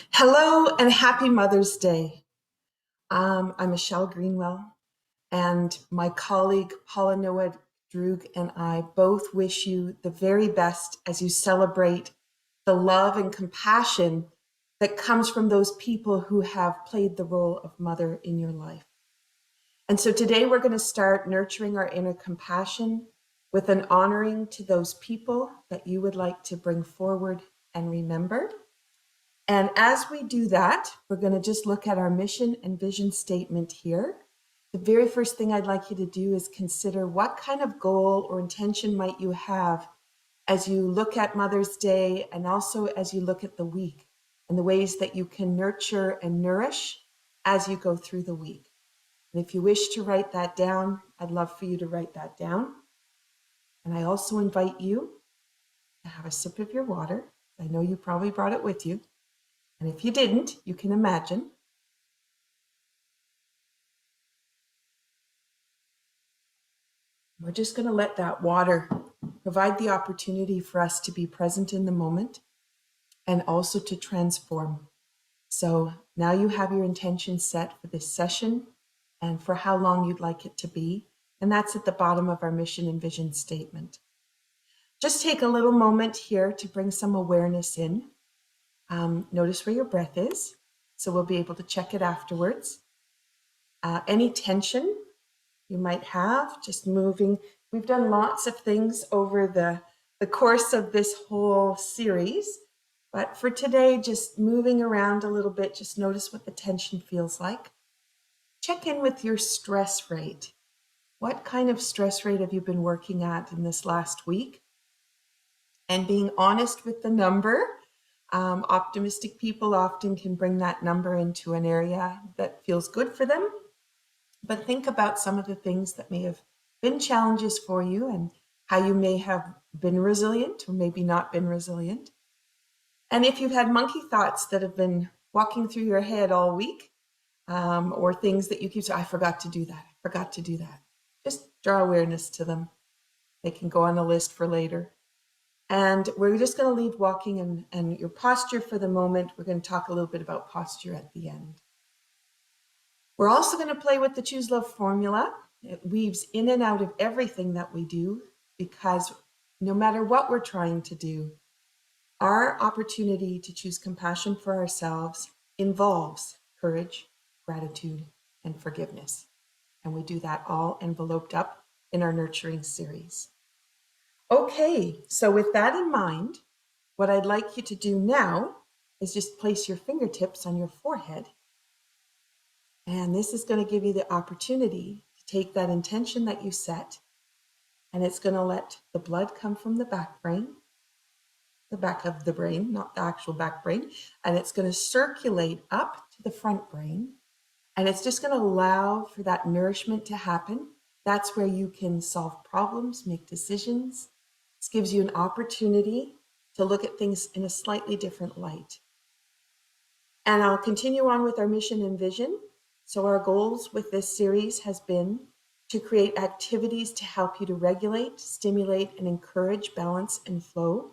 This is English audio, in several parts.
Hello and happy Mother's Day. I'm Michelle Greenwell, and my colleague Paula Noah Droog and I both wish you the very best as you celebrate the love and compassion that comes from those people who have played the role of mother in your life. And so today we're going to start nurturing our inner compassion with an honoring to those people that you would like to bring forward and remember. And as we do that, we're going to just look at our mission and vision statement here. The very first thing I'd like you to do is consider what kind of goal or intention might you have as you look at Mother's Day and also as you look at the week and the ways that you can nurture and nourish as you go through the week. And if you wish to write that down, I'd love for you to write that down. And I also invite you to have a sip of your water. I know you probably brought it with you. And if you didn't, you can imagine. We're just going to let that water provide the opportunity for us to be present in the moment and also to transform. So now you have your intention set for this session and for how long you'd like it to be. And that's at the bottom of our mission and vision statement. Just take a little moment here to bring some awareness in. Notice where your breath is, so we'll be able to check it afterwards. Any tension you might have, just moving. We've done lots of things over the course of this whole series, but for today, just moving around a little bit, just notice what the tension feels like. Check in with your stress rate. What kind of stress rate have you been working at in this last week? And being honest with the number. Optimistic people often can bring that number into an area that feels good for them. But think about some of the things that may have been challenges for you and how you may have been resilient or maybe not been resilient. And if you've had monkey thoughts that have been walking through your head all week, or things that you keep saying, I forgot to do that. Just draw awareness to them. They can go on the list for later. And we're just going to leave walking and your posture for the moment. We're going to talk a little bit about posture at the end. We're also going to play with the Choose Love formula. It weaves in and out of everything that we do because no matter what we're trying to do, our opportunity to choose compassion for ourselves involves courage, gratitude, and forgiveness. And we do that all enveloped up in our nurturing series. Okay, so with that in mind, what I'd like you to do now is just place your fingertips on your forehead. And this is going to give you the opportunity to take that intention that you set, and it's going to let the blood come from the back brain, the back of the brain, not the actual back brain, and it's going to circulate up to the front brain, and it's just going to allow for that nourishment to happen. That's where you can solve problems, make decisions. This gives you an opportunity to look at things in a slightly different light. And I'll continue on with our mission and vision. So our goals with this series has been to create activities to help you to regulate, stimulate, and encourage balance and flow,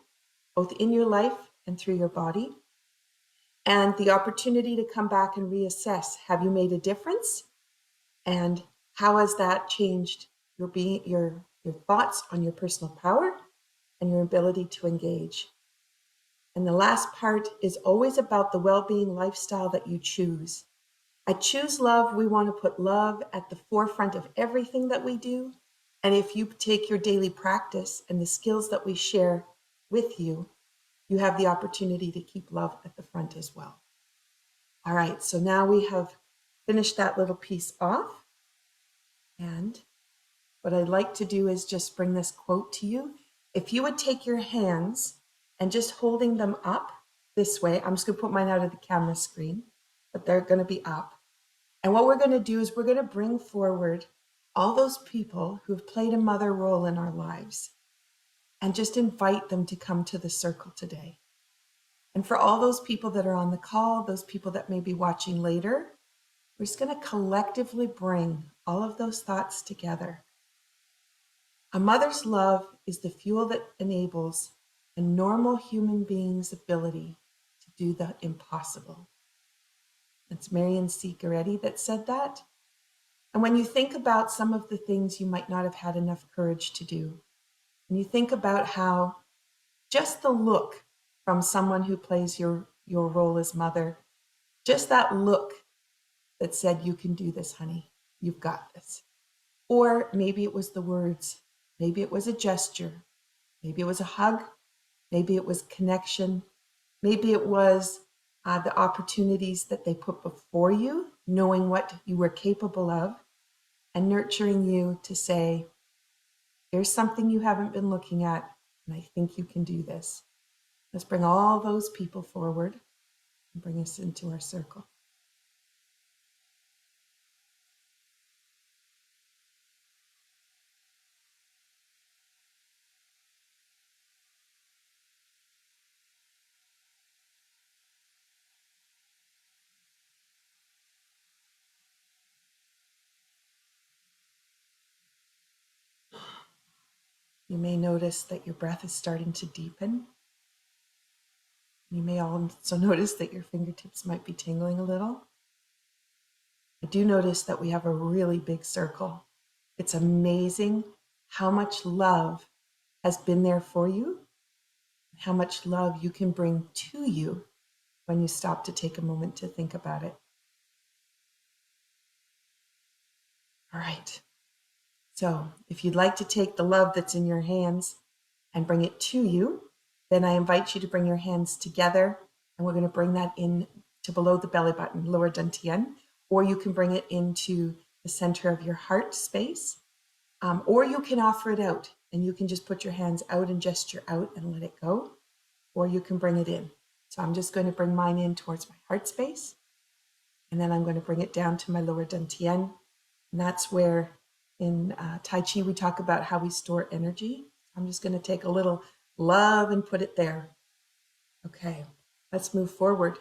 both in your life and through your body. And the opportunity to come back and reassess, have you made a difference? And how has that changed your thoughts on your personal power and your ability to engage? And the last part is always about the well-being lifestyle that you choose. At Choose Love, we want to put love at the forefront of everything that we do. And if you take your daily practice and the skills that we share with you, you have the opportunity to keep love at the front as well. All right, so now we have finished that little piece off. And what I'd like to do is just bring this quote to you. If you would take your hands and just holding them up this way, I'm just going to put mine out of the camera screen, but they're going to be up. And what we're going to do is we're going to bring forward all those people who have played a mother role in our lives and just invite them to come to the circle today. And for all those people that are on the call, those people that may be watching later, we're just going to collectively bring all of those thoughts together. A mother's love is the fuel that enables a normal human being's ability to do the impossible. It's Marion C. Goretti that said that. And when you think about some of the things you might not have had enough courage to do, and you think about how just the look from someone who plays your role as mother, just that look that said, you can do this, honey, you've got this. Or maybe it was the words, maybe it was a gesture, maybe it was a hug, maybe it was connection, maybe it was the opportunities that they put before you, knowing what you were capable of, and nurturing you to say, here's something you haven't been looking at, and I think you can do this. Let's bring all those people forward and bring us into our circle. You may notice that your breath is starting to deepen. You may also notice that your fingertips might be tingling a little. I do notice that we have a really big circle. It's amazing how much love has been there for you, how much love you can bring to you when you stop to take a moment to think about it. All right. So if you'd like to take the love that's in your hands and bring it to you, then I invite you to bring your hands together, and we're going to bring that in to below the belly button, lower dantian, or you can bring it into the center of your heart space, or you can offer it out, and you can just put your hands out and gesture out and let it go, or you can bring it in. So I'm just going to bring mine in towards my heart space, and then I'm going to bring it down to my lower dantian, and that's where in Tai Chi we talk about how we store energy. I'm just going to take a little love and put it there. Okay, let's move forward.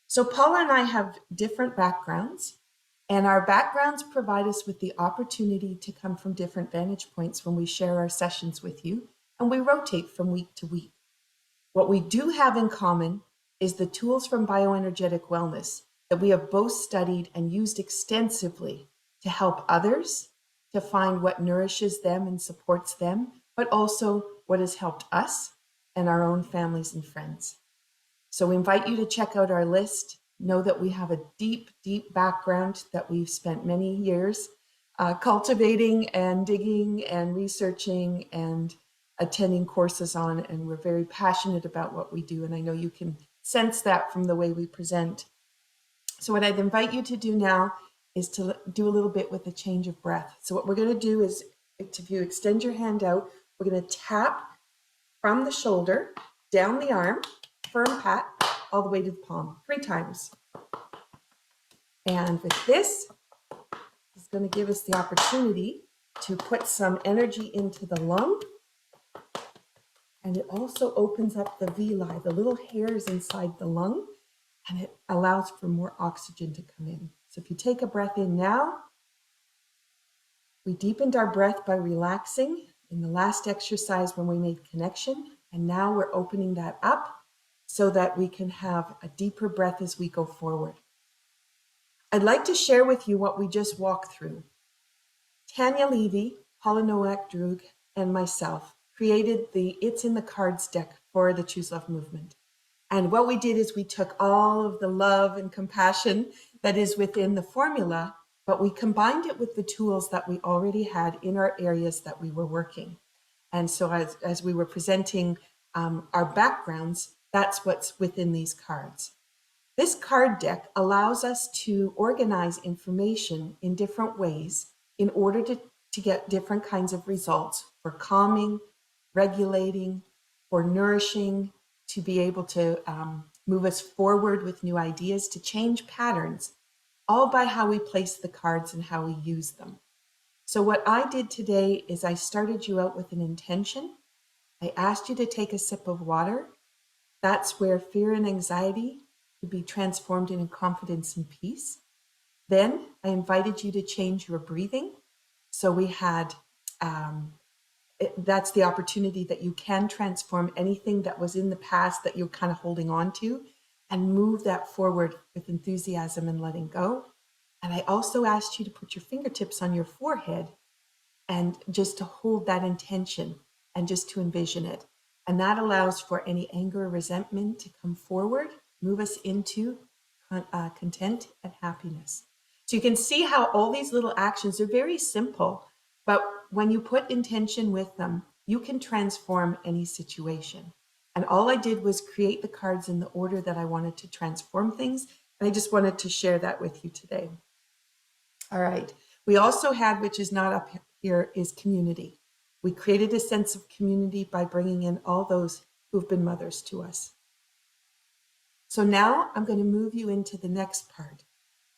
So Paula and I have different backgrounds, and our backgrounds provide us with the opportunity to come from different vantage points when we share our sessions with you, and we rotate from week to week. What we do have in common is the tools from bioenergetic wellness that we have both studied and used extensively to help others to find what nourishes them and supports them, but also what has helped us and our own families and friends. So we invite you to check out our list. Know that we have a deep, deep background that we've spent many years cultivating and digging and researching and attending courses on, and we're very passionate about what we do. And I know you can sense that from the way we present. So what I'd invite you to do now is to do a little bit with a change of breath. So what we're going to do is, if you extend your hand out, we're going to tap from the shoulder, down the arm, firm pat, all the way to the palm, 3 times. And with this, it's going to give us the opportunity to put some energy into the lung. And it also opens up the villi, the little hairs inside the lung, and it allows for more oxygen to come in. So if you take a breath in now, we deepened our breath by relaxing in the last exercise when we made connection. And now we're opening that up so that we can have a deeper breath as we go forward. I'd like to share with you what we just walked through. Tanya Levy, Paula Nowak-Drug, and myself created the It's in the Cards deck for the Choose Love movement. And what we did is we took all of the love and compassion that is within the formula, but we combined it with the tools that we already had in our areas that we were working. And so as we were presenting our backgrounds, that's what's within these cards. This card deck allows us to organize information in different ways in order to get different kinds of results for calming, regulating, for nourishing, to be able to move us forward with new ideas, to change patterns, all by how we place the cards and how we use them. So what I did today is I started you out with an intention. I asked you to take a sip of water. That's where fear and anxiety could be transformed into confidence and peace. Then I invited you to change your breathing. So we had that's the opportunity that you can transform anything that was in the past that you're kind of holding on to and move that forward with enthusiasm and letting go. And I also asked you to put your fingertips on your forehead and just to hold that intention and just to envision it. And that allows for any anger or resentment to come forward, move us into content and happiness. So you can see how all these little actions are very simple, but when you put intention with them, you can transform any situation. And all I did was create the cards in the order that I wanted to transform things. And I just wanted to share that with you today. All right. We also had, which is not up here, is community. We created a sense of community by bringing in all those who've been mothers to us. So now I'm going to move you into the next part.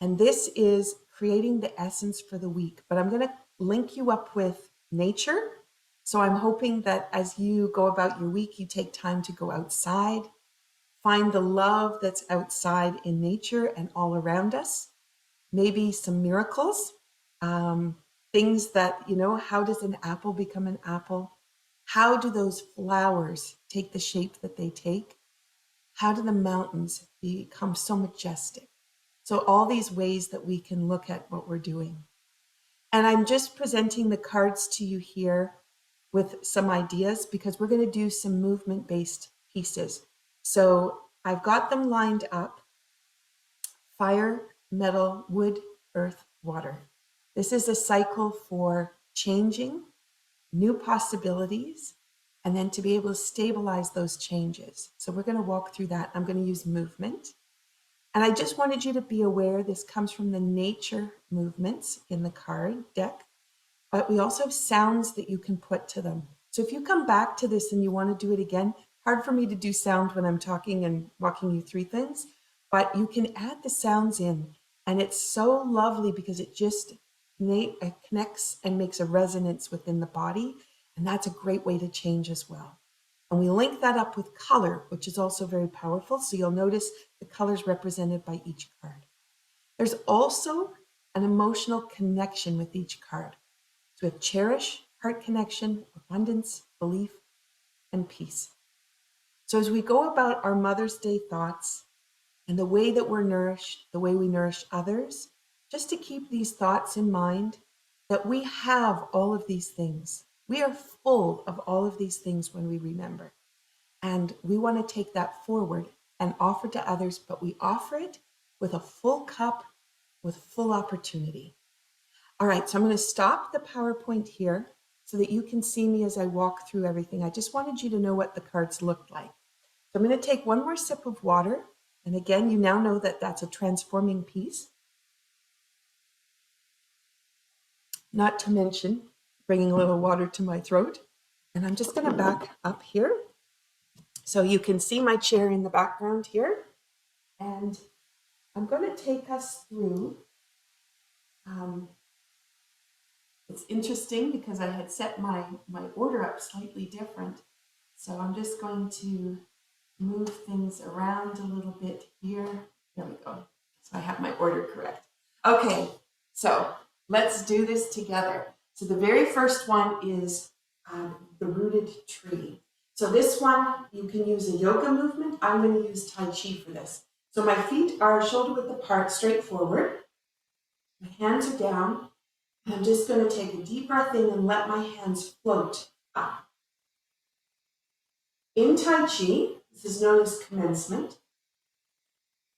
And this is creating the essence for the week. But I'm going to link you up with nature. So I'm hoping that as you go about your week, you take time to go outside, find the love that's outside in nature and all around us. Maybe some miracles, things that, how does an apple become an apple? How do those flowers take the shape that they take? How do the mountains become so majestic? So all these ways that we can look at what we're doing. And I'm just presenting the cards to you here with some ideas because we're going to do some movement-based pieces. So I've got them lined up. Fire, metal, wood, earth, water. This is a cycle for changing, new possibilities, and then to be able to stabilize those changes. So we're going to walk through that. I'm going to use movement. And I just wanted you to be aware this comes from the nature movements in the card deck, but we also have sounds that you can put to them. So if you come back to this and you want to do it again, hard for me to do sound when I'm talking and walking you through things, but you can add the sounds in. And it's so lovely because it just connects and makes a resonance within the body. And that's a great way to change as well. And we link that up with color, which is also very powerful. So you'll notice the colors represented by each card. There's also an emotional connection with each card. So we have cherish, heart connection, abundance, belief, and peace. So as we go about our Mother's Day thoughts and the way that we're nourished, the way we nourish others, just to keep these thoughts in mind that we have all of these things. We are full of all of these things when we remember. And we want to take that forward and offer to others, but we offer it with a full cup, with full opportunity. All right, so I'm going to stop the PowerPoint here so that you can see me as I walk through everything. I just wanted you to know what the cards looked like. So I'm going to take one more sip of water. And again, you now know that that's a transforming piece. Not to mention bringing a little water to my throat. And I'm just going to back up here. So you can see my chair in the background here. And I'm going to take us through. It's interesting because I had set my order up slightly different. So I'm just going to move things around a little bit here. There we go. So I have my order correct. Okay, so let's do this together. So the very first one is the rooted tree. So this one, you can use a yoga movement. I'm going to use Tai Chi for this. So my feet are shoulder width apart, straight forward. My hands are down. And I'm just going to take a deep breath in and let my hands float up. In Tai Chi, this is known as commencement.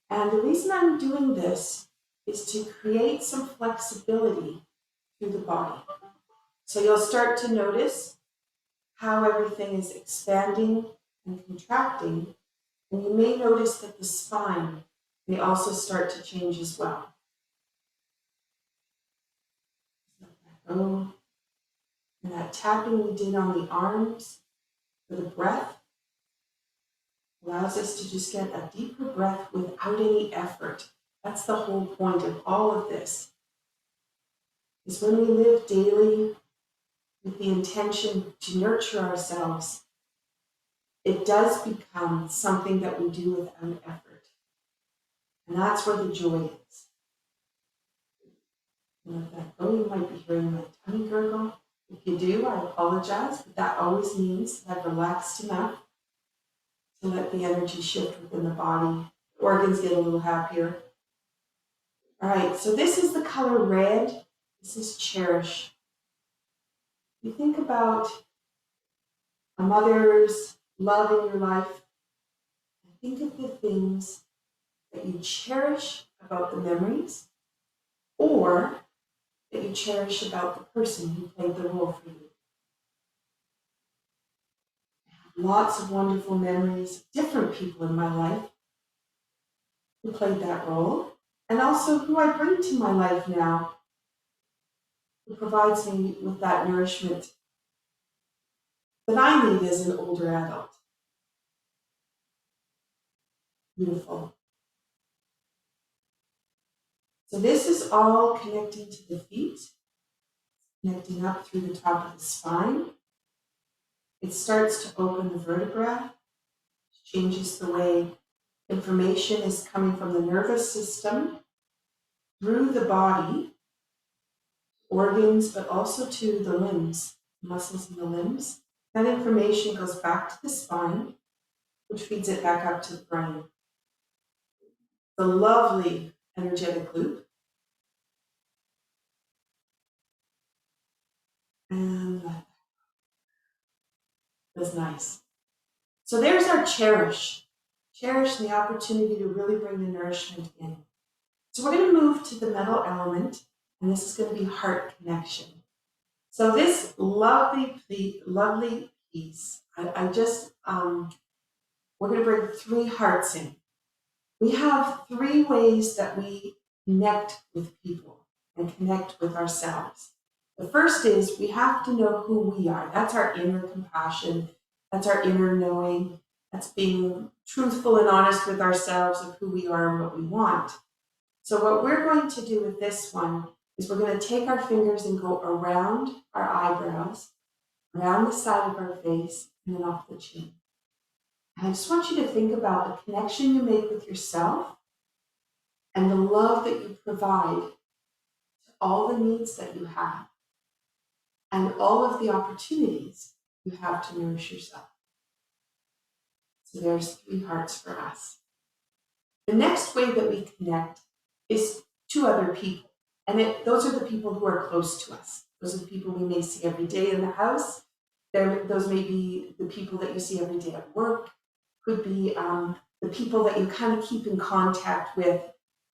And the reason I'm doing this is to create some flexibility through the body. So you'll start to notice how everything is expanding and contracting. And you may notice that the spine may also start to change as well. And that tapping we did on the arms for the breath allows us to just get a deeper breath without any effort. That's the whole point of all of this, is when we live daily with the intention to nurture ourselves, it does become something that we do without effort. And that's where the joy is. You know, that, you might be hearing my tummy gurgle. If If you do, I apologize, but that always means that I've relaxed enough to let the energy shift within the body. Organs get a little happier. All right, so this is the color red. This is cherish. You think about a mother's love in your life, and think of the things that you cherish about the memories, or that you cherish about the person who played the role for you. I have lots of wonderful memories of different people in my life who played that role, and also who I bring to my life now, who provides me with that nourishment that I need as an older adult. Beautiful. So this is all connecting to the feet, connecting up through the top of the spine. It starts to open the vertebra, changes the way information is coming from the nervous system through the body, organs, but also to the limbs, muscles in the limbs. That information goes back to the spine, which feeds it back up to the brain. The lovely energetic loop. And that's nice. So there's our cherish. Cherish the opportunity to really bring the nourishment in. So we're going to move to the metal element, and this is going to be heart connection. So this lovely piece, we're going to bring 3 hearts in. We have 3 ways that we connect with people and connect with ourselves. The first is we have to know who we are. That's our inner compassion. That's our inner knowing. That's being truthful and honest with ourselves of who we are and what we want. So what we're going to do with this one is we're going to take our fingers and go around our eyebrows, around the side of our face, and then off the chin. And I just want you to think about the connection you make with yourself and the love that you provide to all the needs that you have and all of the opportunities you have to nourish yourself. So there's 3 hearts for us. The next way that we connect is to other people. And those are the people who are close to us. Those are the people we may see every day in the house. Those may be the people that you see every day at work. Could be the people that you kind of keep in contact with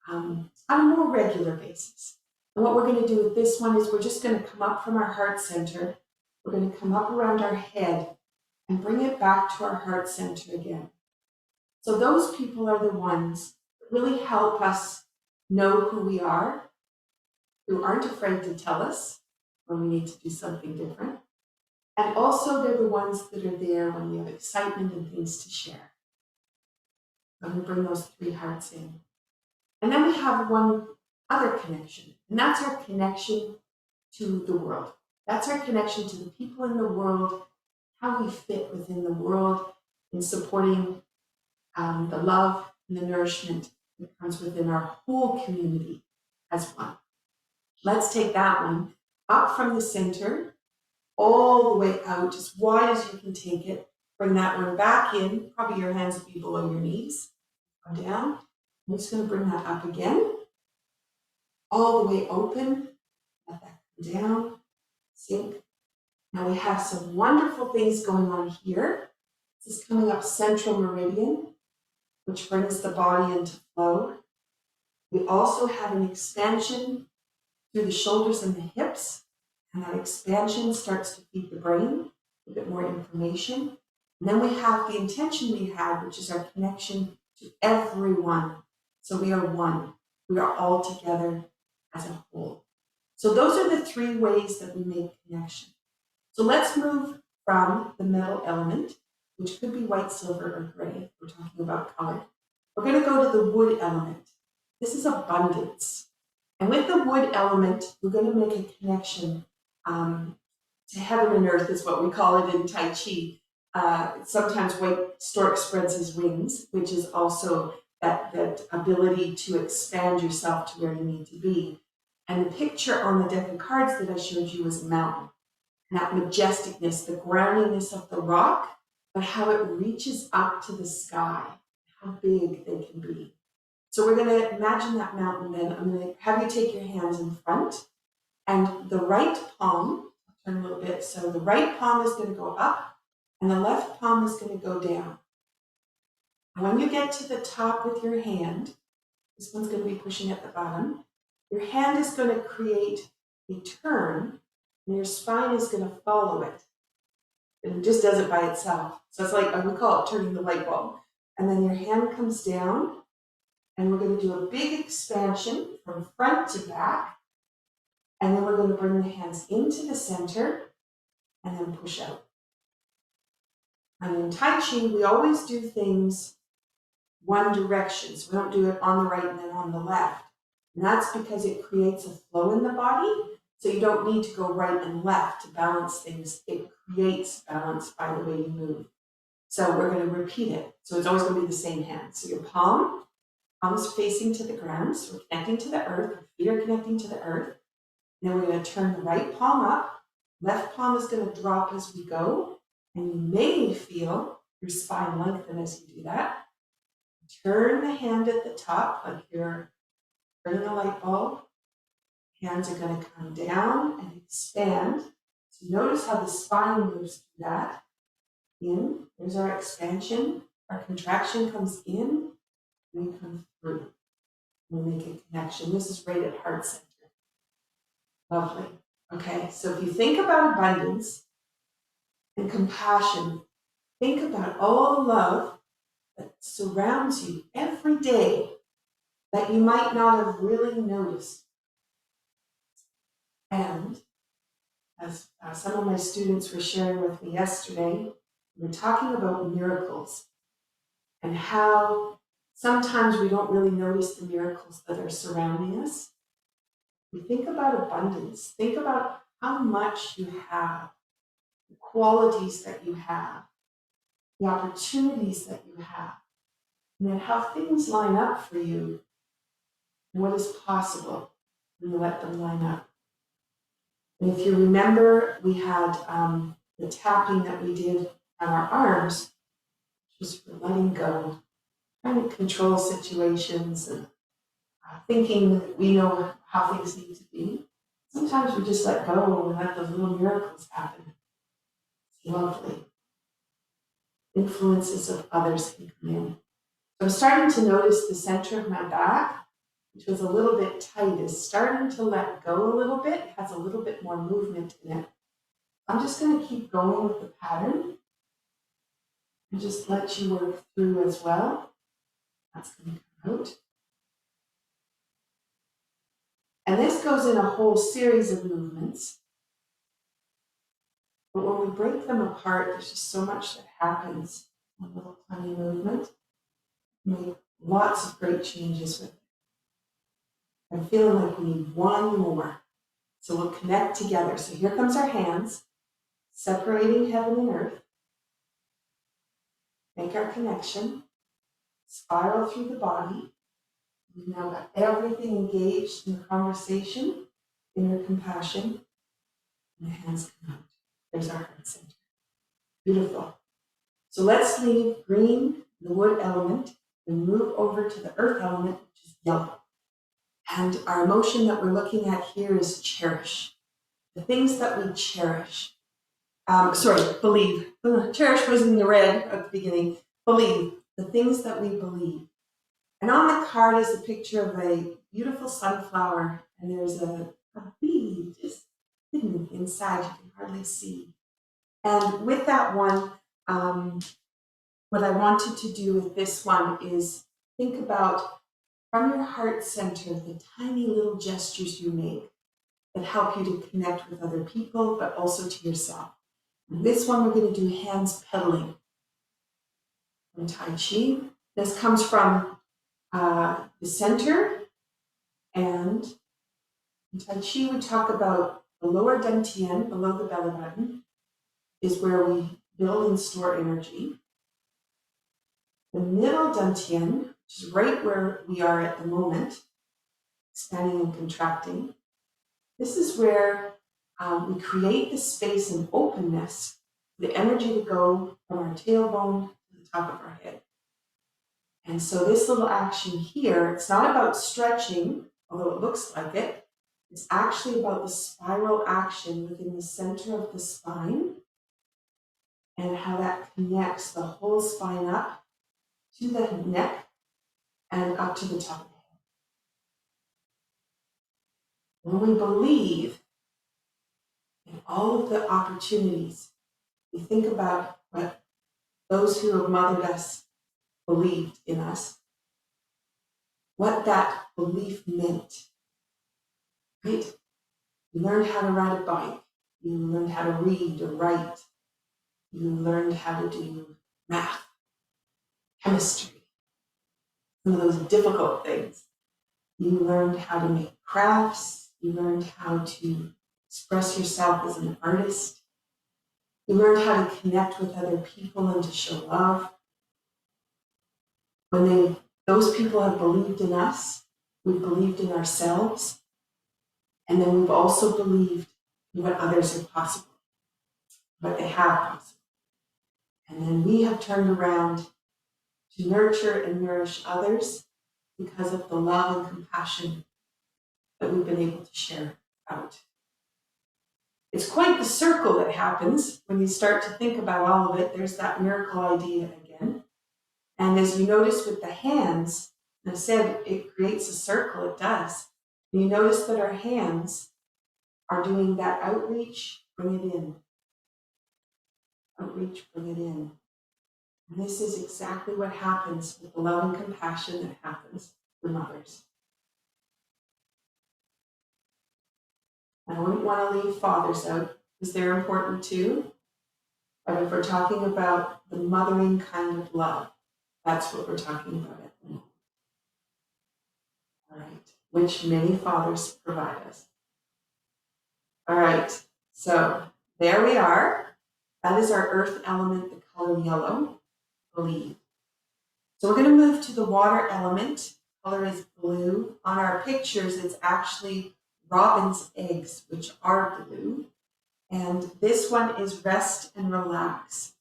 on a more regular basis. And what we're going to do with this one is we're just going to come up from our heart center. We're going to come up around our head and bring it back to our heart center again. So those people are the ones that really help us know who we are, who aren't afraid to tell us when we need to do something different. And also they're the ones that are there when we have excitement and things to share. I'm going to bring those 3 hearts in. And then we have one other connection, and that's our connection to the world. That's our connection to the people in the world, how we fit within the world in supporting the love and the nourishment that comes within our whole community as one. Let's take that one up from the center, all the way out, as wide as you can take it. Bring that one back in. Probably your hands will be below your knees. Come down. I'm just going to bring that up again. All the way open. Let that come down. Sink. Now we have some wonderful things going on here. This is coming up central meridian, which brings the body into flow. We also have an expansion through the shoulders and the hips, and that expansion starts to feed the brain a bit more information. And then we have the intention we have, which is our connection to everyone. So we are one. We are all together as a whole. So those are the 3 ways that we make connection. So let's move from the metal element, which could be white, silver, or gray. We're talking about color. We're going to go to the wood element. This is abundance. And with the wood element, we're going to make a connection to heaven and earth, is what we call it in Tai Chi. Sometimes white stork spreads his wings, which is also that ability to expand yourself to where you need to be. And the picture on the deck of cards that I showed you was a mountain. that majesticness, the groundiness of the rock, but how it reaches up to the sky, how big they can be. So we're going to imagine that mountain then. I'm going to have you take your hands in front, and the right palm, turn a little bit, so the right palm is going to go up, and the left palm is going to go down. And when you get to the top with your hand, this one's going to be pushing at the bottom, your hand is going to create a turn, and your spine is going to follow it. And it just does it by itself. So it's like, we call it turning the light bulb. And then your hand comes down, and we're going to do a big expansion from front to back. And then we're going to bring the hands into the center and then push out. And in Tai Chi, we always do things one direction. So we don't do it on the right and then on the left. And that's because it creates a flow in the body. So you don't need to go right and left to balance things. It creates balance by the way you move. So we're going to repeat it. So it's always going to be the same hand. So your palm is facing to the ground. So we're connecting to the earth. Our feet are connecting to the earth. Then we're going to turn the right palm up. Left palm is going to drop as we go. And you may feel your spine lengthen as you do that. Turn the hand at the top like you're turning a light bulb. Hands are going to come down and expand. So notice how the spine moves through that. In, there's our expansion. Our contraction comes in, and we come through. We make a connection. This is right at heart center. Lovely. Okay, so if you think about abundance and compassion, think about all the love that surrounds you every day that you might not have really noticed. And as some of my students were sharing with me yesterday, we were talking about miracles and how sometimes we don't really notice the miracles that are surrounding us. We think about abundance. Think about how much you have, the qualities that you have, the opportunities that you have, and then how things line up for you and what is possible when you let them line up. And if you remember, we had the tapping that we did on our arms, which was for letting go, trying to control situations and thinking that we know how things need to be. Sometimes we just let go and let those little miracles happen. It's lovely. Influences of others can come in. So I'm starting to notice the center of my back, which was a little bit tight, is starting to let go a little bit. It has a little bit more movement in it. I'm just going to keep going with the pattern and just let you work through as well. That's going to come out. And this goes in a whole series of movements. But when we break them apart, there's just so much that happens in a little tiny movement. Make lots of great changes with it. I'm feeling like we need one more. So we'll connect together. So here comes our hands, separating heaven and earth. Make our connection. Spiral through the body. We've now got everything engaged in the conversation, inner compassion, and the hands come out. There's our heart center. Beautiful. So let's leave green, the wood element, and move over to the earth element, which is yellow. And our emotion that we're looking at here is cherish. The things that we cherish. Believe. Cherish was in the red at the beginning. Believe. The things that we believe. And on the card is a picture of a beautiful sunflower, and there's a bee just hidden inside. You can hardly see. And with that one, what I wanted to do with this one is think about from your heart center the tiny little gestures you make that help you to connect with other people, but also to yourself. And this one we're going to do hands pedaling in Tai Chi. This comes from the center, and in Tai Chi we talk about the lower dantian, below the belly button, is where we build and store energy. The middle dantian, which is right where we are at the moment, expanding and contracting. This is where we create the space and openness for the energy to go from our tailbone to the top of our head. And so this little action here, it's not about stretching, although it looks like it. It's actually about the spiral action within the center of the spine and how that connects the whole spine up to the neck and up to the top of the head. When we believe in all of the opportunities, we think about what those who have mothered us believed in us, what that belief meant, right? You learned how to ride a bike, you learned how to read or write, you learned how to do math, chemistry, some of those difficult things. You learned how to make crafts, you learned how to express yourself as an artist, you learned how to connect with other people and to show love. When those people have believed in us, we've believed in ourselves, and then we've also believed in what others are possible, what they have possible. And then we have turned around to nurture and nourish others because of the love and compassion that we've been able to share out. It's quite the circle that happens when you start to think about all of it. There's that miracle idea again. And as you notice with the hands, and I said it creates a circle, it does. And you notice that our hands are doing that outreach, bring it in. Outreach, bring it in. And this is exactly what happens with the love and compassion that happens for mothers. I wouldn't want to leave fathers out because they're important too. But if we're talking about the mothering kind of love, that's what we're talking about at the moment. All right, which many fathers provide us. All right, so there we are. That is our earth element, the color yellow, believe. So we're going to move to the water element. Color is blue. On our pictures, it's actually robin's eggs, which are blue. And this one is rest and relax.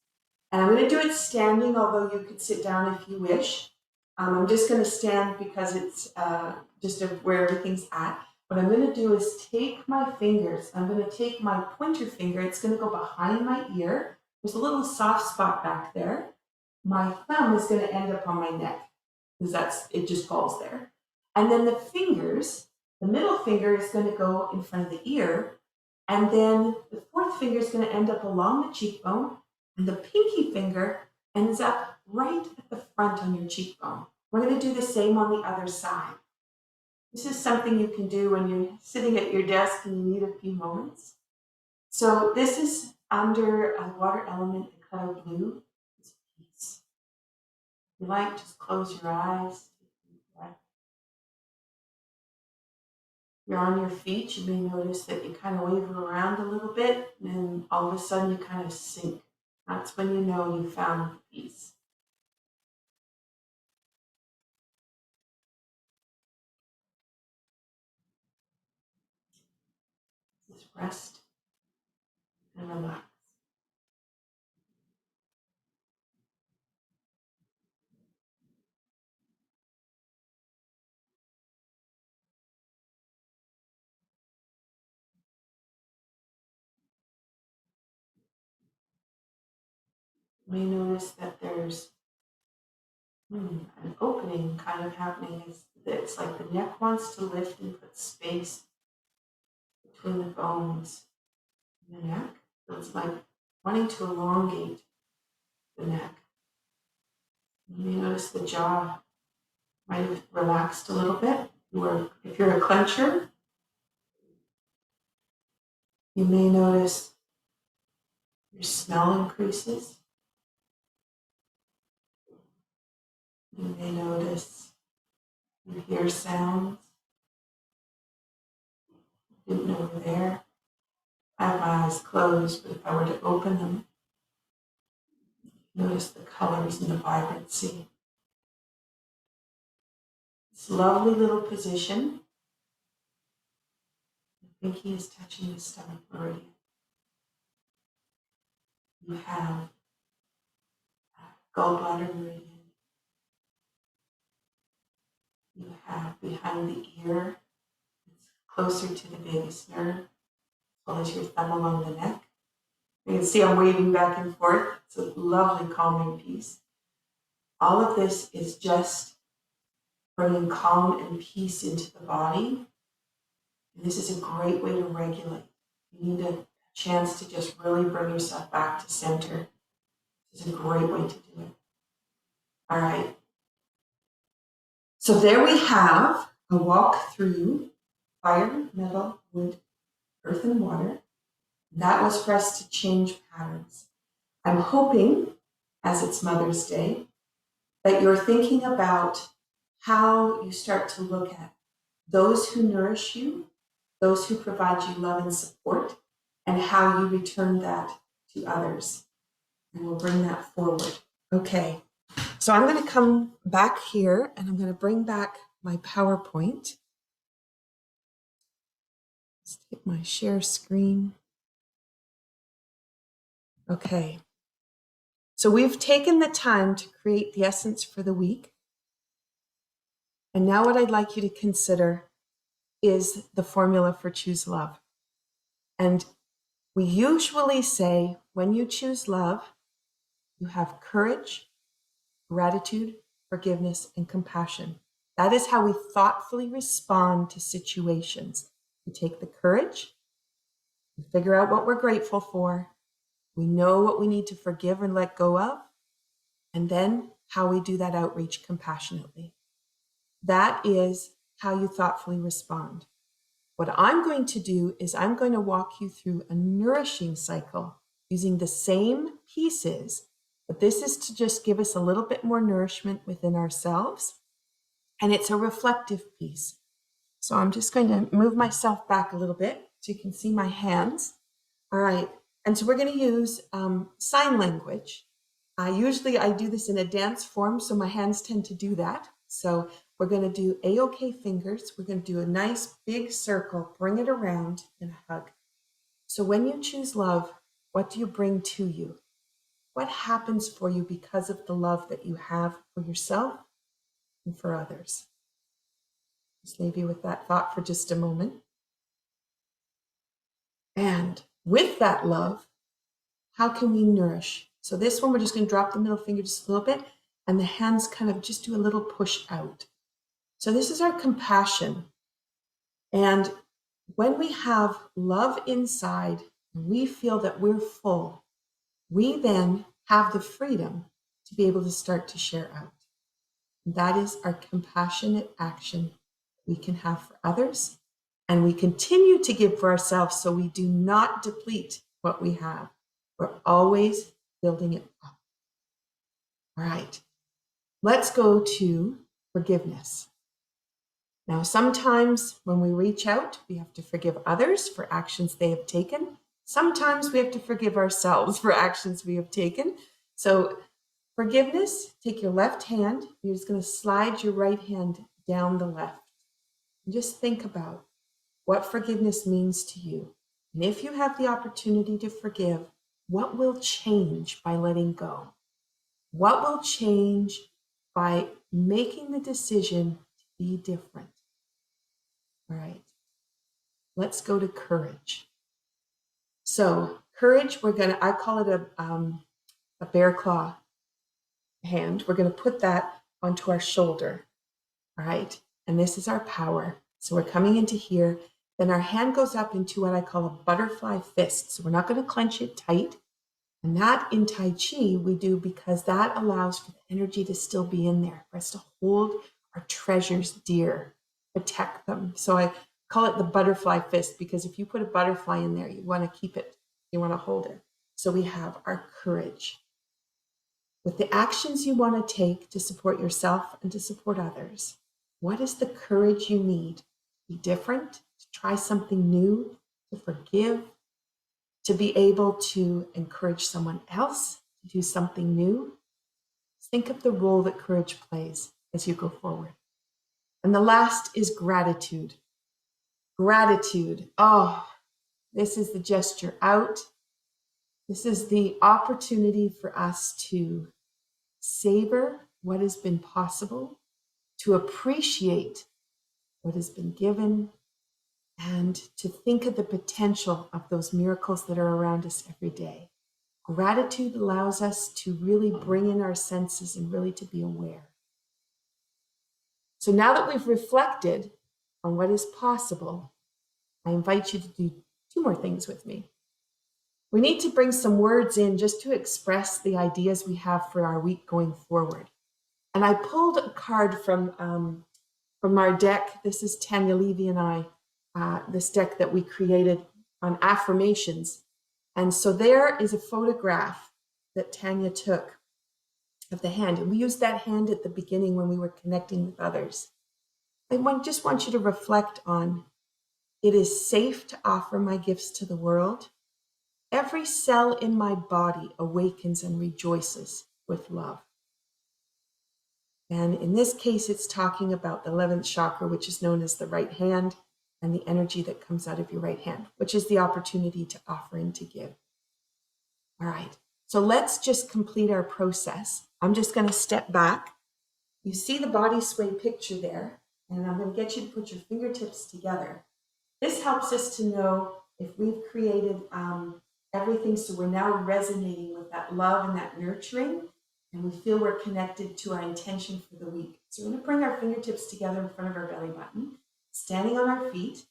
And I'm going to do it standing, although you could sit down if you wish. I'm just going to stand because it's just where everything's at. What I'm going to do is take my fingers. I'm going to take my pointer finger. It's going to go behind my ear. There's a little soft spot back there. My thumb is going to end up on my neck because it just falls there. And then the fingers, the middle finger is going to go in front of the ear. And then the fourth finger is going to end up along the cheekbone. And the pinky finger ends up right at the front on your cheekbone. We're going to do the same on the other side. This is something you can do when you're sitting at your desk and you need a few moments. So this is under a water element, the color blue. It's peace. If you like, just close your eyes. You're on your feet, you may notice that you kind of waver around a little bit, and then all of a sudden you kind of sink. That's when you know you found peace. Just rest and relax. You may notice that there's an opening kind of happening. It's like the neck wants to lift and put space between the bones and the neck. So it's like wanting to elongate the neck. You may notice the jaw might have relaxed a little bit. If you're a clencher, you may notice your smell increases. You may notice you hear sounds you didn't know were there. I have my eyes closed, but if I were to open them, notice the colors and the vibrancy. This lovely little position. Pinky is touching the stomach meridian. You have gallbladder meridian. You have behind the ear, it's closer to the vagus nerve, as well as your thumb along the neck. You can see I'm waving back and forth. It's a lovely calming piece. All of this is just bringing calm and peace into the body. And this is a great way to regulate. You need a chance to just really bring yourself back to center. This is a great way to do it. All right. So there we have a walk through fire, metal, wood, earth, and water. That was for us to change patterns. I'm hoping, as it's Mother's Day, that you're thinking about how you start to look at those who nourish you, those who provide you love and support, and how you return that to others. And we'll bring that forward. Okay, so I'm going to come back here and I'm going to bring back my PowerPoint. Let's take my share screen. Okay, so we've taken the time to create the essence for the week. And now what I'd like you to consider is the formula for choose love. And we usually say, when you choose love, you have courage, gratitude, forgiveness, and compassion. That is how we thoughtfully respond to situations. We take the courage, we figure out what we're grateful for, we know what we need to forgive and let go of, and then how we do that outreach compassionately. That is how you thoughtfully respond. What I'm going to do is I'm going to walk you through a nourishing cycle using the same pieces, but this is to just give us a little bit more nourishment within ourselves. And it's a reflective piece. So I'm just going to move myself back a little bit so you can see my hands. All right. And so we're going to use sign language. Usually I do this in a dance form, so my hands tend to do that. So we're going to do A-OK fingers. We're going to do a nice big circle, bring it around, and hug. So when you choose love, what do you bring to you? What happens for you because of the love that you have for yourself and for others? Just leave you with that thought for just a moment. And with that love, how can we nourish? So this one, we're just going to drop the middle finger just a little bit, and the hands kind of just do a little push out. So this is our compassion. And when we have love inside, and we feel that we're full, we then have the freedom to be able to start to share out. And that is our compassionate action we can have for others. And we continue to give for ourselves so we do not deplete what we have. We're always building it up. All right, let's go to forgiveness. Now, sometimes when we reach out, we have to forgive others for actions they have taken. Sometimes we have to forgive ourselves for actions we have taken. So forgiveness, take your left hand. You're just going to slide your right hand down the left. And just think about what forgiveness means to you. And if you have the opportunity to forgive, what will change by letting go? What will change by making the decision to be different? All right, let's go to courage. So courage, I call it a bear claw hand. We're going to put that onto our shoulder. All right, and this is our power. So we're coming into here. Then our hand goes up into what I call a butterfly fist. So we're not going to clench it tight. And that in Tai Chi we do because that allows for the energy to still be in there, for us to hold our treasures dear, protect them. So I call it the butterfly fist because if you put a butterfly in there, you want to keep it, you want to hold it. So we have our courage. With the actions you want to take to support yourself and to support others, what is the courage you need to be different, to try something new, to forgive, to be able to encourage someone else to do something new? Think of the role that courage plays as you go forward. And the last is gratitude. Gratitude. Oh, this is the gesture out. This is the opportunity for us to savor what has been possible, to appreciate what has been given, and to think of the potential of those miracles that are around us every day. Gratitude allows us to really bring in our senses and really to be aware. So now that we've reflected on what is possible, I invite you to do 2 more things with me. We need to bring some words in just to express the ideas we have for our week going forward. And I pulled a card from our deck. This is Tanya Levy and I, this deck that we created on affirmations. And so there is a photograph that Tanya took of the hand. And we used that hand at the beginning when we were connecting with others. I just want you to reflect on, it is safe to offer my gifts to the world. Every cell in my body awakens and rejoices with love. And in this case, it's talking about the 11th chakra, which is known as the right hand, and the energy that comes out of your right hand, which is the opportunity to offer and to give. All right, so let's just complete our process. I'm just going to step back. You see the body sway picture there, and I'm going to get you to put your fingertips together. This helps us to know if we've created everything, so we're now resonating with that love and that nurturing, and we feel we're connected to our intention for the week. So we're going to bring our fingertips together in front of our belly button, standing on our feet.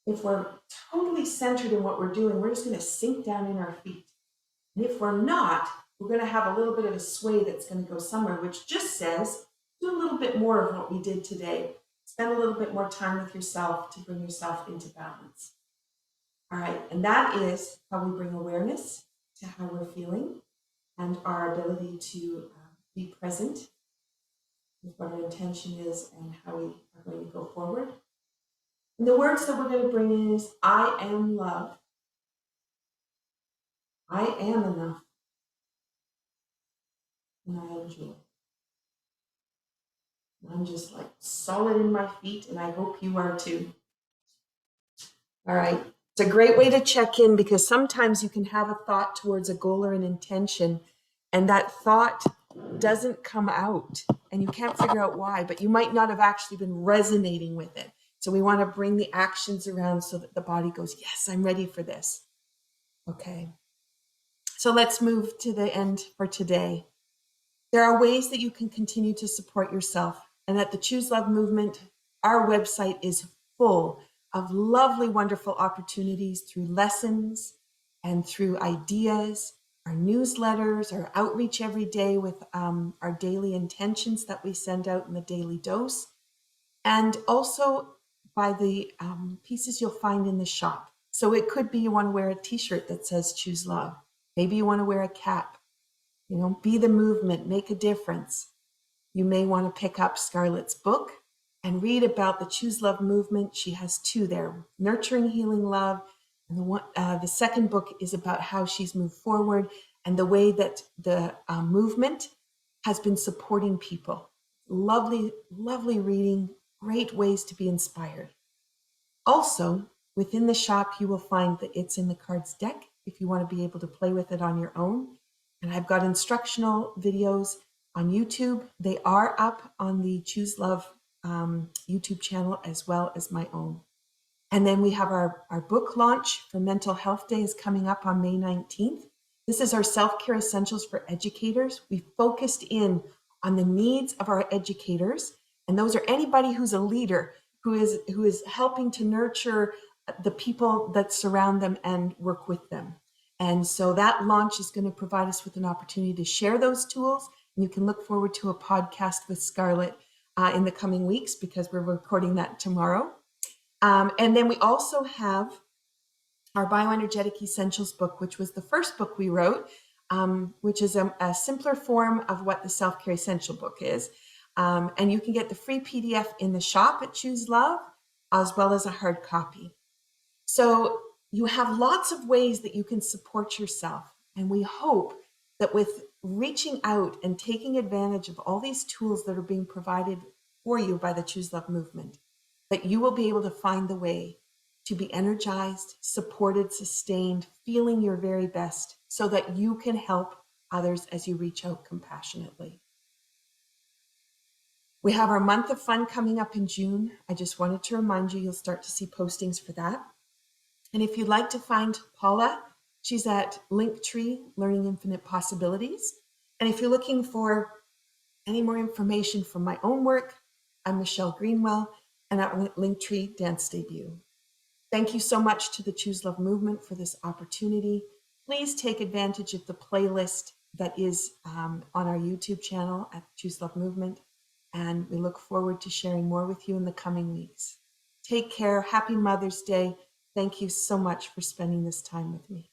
If we're totally centered in what we're doing, we're just going to sink down in our feet. And if we're not, we're going to have a little bit of a sway that's going to go somewhere, which just says, do a little bit more of what we did today. Spend a little bit more time with yourself to bring yourself into balance. All right, and that is how we bring awareness to how we're feeling and our ability to be present with what our intention is and how we are going to go forward. And the words that we're going to bring in is, I am love. I am enough. And I am joy. And I'm just like solid in my feet, and I hope you are too. All right. It's a great way to check in, because sometimes you can have a thought towards a goal or an intention, and that thought doesn't come out, and you can't figure out why, but you might not have actually been resonating with it. So we want to bring the actions around so that the body goes, yes, I'm ready for this. Okay. So let's move to the end for today. There are ways that you can continue to support yourself. And at the Choose Love Movement, our website is full of lovely, wonderful opportunities through lessons and through ideas, our newsletters, our outreach every day with our daily intentions that we send out in the daily dose, and also by the pieces you'll find in the shop. So it could be you want to wear a t-shirt that says Choose Love. Maybe you want to wear a cap. You know, be the movement, make a difference. You may want to pick up Scarlett's book and read about the Choose Love movement. She has 2 there, Nurturing Healing Love. And the second book is about how she's moved forward and the way that the movement has been supporting people. Lovely, lovely reading, great ways to be inspired. Also, within the shop, you will find that it's in the cards deck if you want to be able to play with it on your own. And I've got instructional videos on YouTube. They are up on the Choose Love YouTube channel as well as my own. And then we have our book launch for Mental Health Day is coming up on May 19th. This is our self-care essentials for educators. We focused in on the needs of our educators. And those are anybody who's a leader, who is helping to nurture the people that surround them and work with them. And so that launch is going to provide us with an opportunity to share those tools. And you can look forward to a podcast with Scarlett in the coming weeks, because we're recording that tomorrow. And then we also have our Bioenergetic Essentials book, which was the first book we wrote, which is a simpler form of what the Self-Care Essential book is. And you can get the free PDF in the shop at Choose Love, as well as a hard copy. So you have lots of ways that you can support yourself. And we hope that with reaching out and taking advantage of all these tools that are being provided for you by the Choose Love movement, that you will be able to find the way to be energized, supported, sustained, feeling your very best so that you can help others as you reach out compassionately. We have our month of fun coming up in June. I just wanted to remind you, you'll start to see postings for that. And if you'd like to find Paula, she's at Linktree, Learning Infinite Possibilities. And if you're looking for any more information from my own work, I'm Michelle Greenwell, and at Linktree Dance Debut. Thank you so much to the Choose Love Movement for this opportunity. Please take advantage of the playlist that is on our YouTube channel at Choose Love Movement. And we look forward to sharing more with you in the coming weeks. Take care. Happy Mother's Day. Thank you so much for spending this time with me.